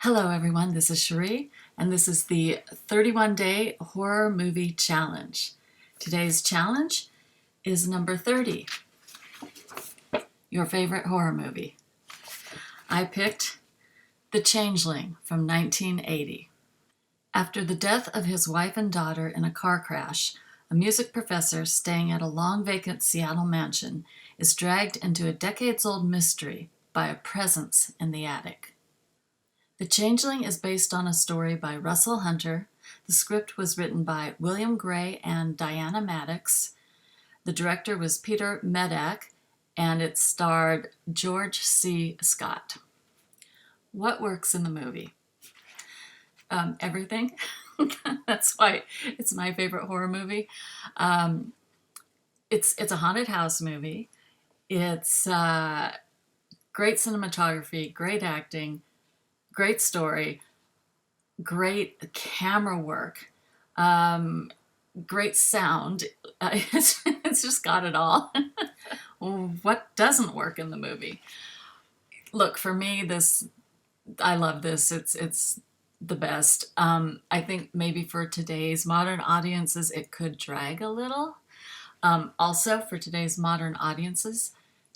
Hello everyone, this is Cherie, and this is the 31-day horror movie challenge. Today's challenge is number 30, your favorite horror movie. I picked The Changeling from 1980. After the death of his wife and daughter in a car crash, a music professor staying at a long-vacant Seattle mansion is dragged into a decades-old mystery by a presence in the attic. The Changeling is based on a story by Russell Hunter. The script was written by William Gray and Diana Maddox. The director was Peter Medak, and it starred George C. Scott. What works in the movie? Everything. That's why it's my favorite horror movie. It's a haunted house movie. It's great cinematography, great acting, great story, great camera work, great sound. It's just got it all. What doesn't work in the movie? Look, for me, I love this. It's the best. I think maybe for today's modern audiences, it could drag a little. Also, for today's modern audiences,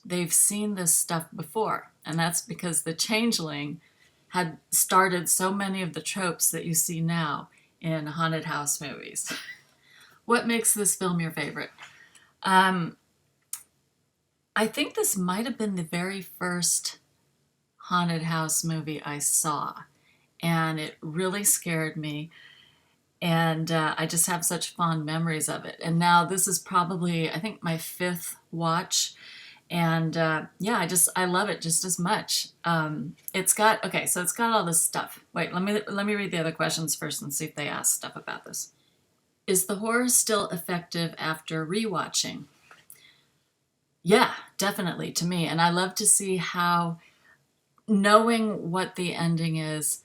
they've seen this stuff before, and that's because The Changeling had started so many of the tropes that you see now in haunted house movies. What makes this film your favorite? I think this might have been the very first haunted house movie I saw, and it really scared me, and I just have such fond memories of it. And now this is probably, I think, my fifth watch. And yeah, I love it just as much. It's got all this stuff. Wait, let me read the other questions first and see if they ask stuff about this. Is the horror still effective after rewatching? Yeah, definitely, to me. And I love to see how, knowing what the ending is,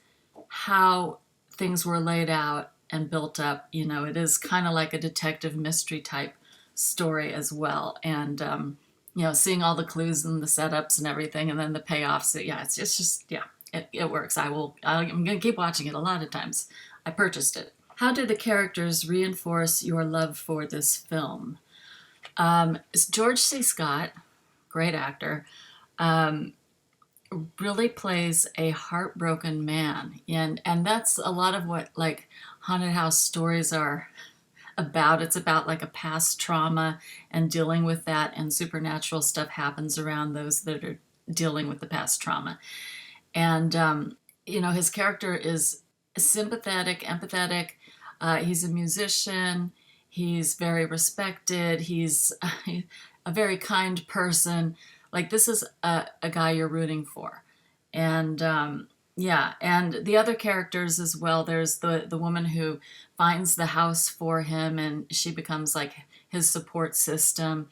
how things were laid out and built up. It is kind of like a detective mystery type story as well. And seeing all the clues and the setups and everything, and then the payoffs. Yeah, it's just, yeah, it works. I'm going to keep watching it a lot of times. I purchased it. How do the characters reinforce your love for this film? George C. Scott, great actor, really plays a heartbroken man. And that's a lot of what, like, haunted house stories are about. It's about like a past trauma and dealing with that, and supernatural stuff happens around those that are dealing with the past trauma. And his character is sympathetic, empathetic. He's a musician. He's very respected. He's a very kind person. Like, this is a guy you're rooting for. And yeah, and the other characters as well. There's the woman who finds the house for him, and she becomes like his support system.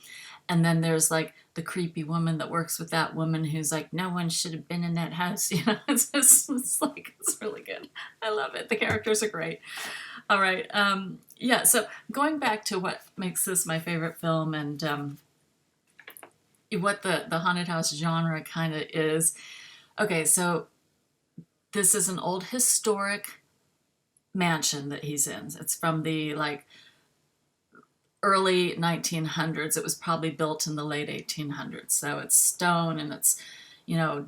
And then there's like the creepy woman that works with that woman who's like, no one should have been in that house. It's really good. I love it. The characters are great. All right. Yeah. So going back to what makes this my favorite film, and what the haunted house genre kind of is. Okay, so this is an old historic mansion that he's in. It's from the early 1900s. It was probably built in the late 1800s. So it's stone, and it's,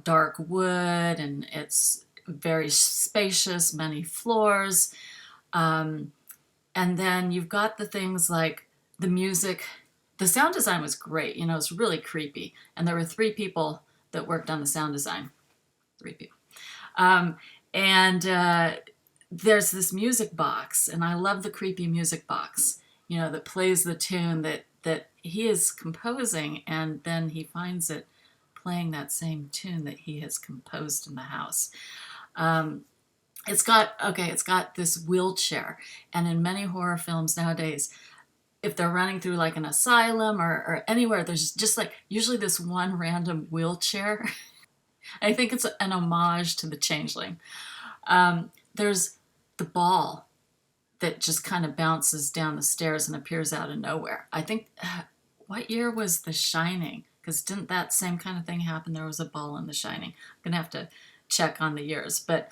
dark wood, and it's very spacious, many floors. And then you've got the things like the music. The sound design was great. It's really creepy. And there were 3 people that worked on the sound design. 3 people. And there's this music box, and I love the creepy music box, that plays the tune that he is composing, and then he finds it playing that same tune that he has composed in the house. It's got this wheelchair, and in many horror films nowadays, if they're running through like an asylum or anywhere, there's just like usually this one random wheelchair. I think it's an homage to The Changeling. There's the ball that just kind of bounces down the stairs and appears out of nowhere. I think, what year was The Shining? Because didn't that same kind of thing happen? There was a ball in The Shining. I'm going to have to check on the years. But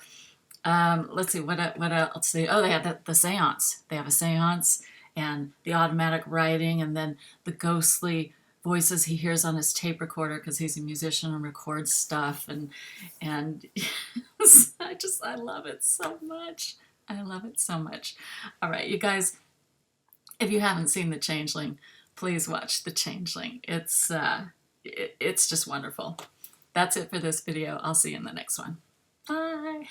Let's see, what else? See, oh, they have the seance. They have a seance and the automatic writing, and then the ghostly voices he hears on his tape recorder because he's a musician and records stuff. And I love it so much. I love it so much. All right, you guys, if you haven't seen The Changeling, please watch The Changeling. It's just wonderful. That's it for this video. I'll see you in the next one. Bye.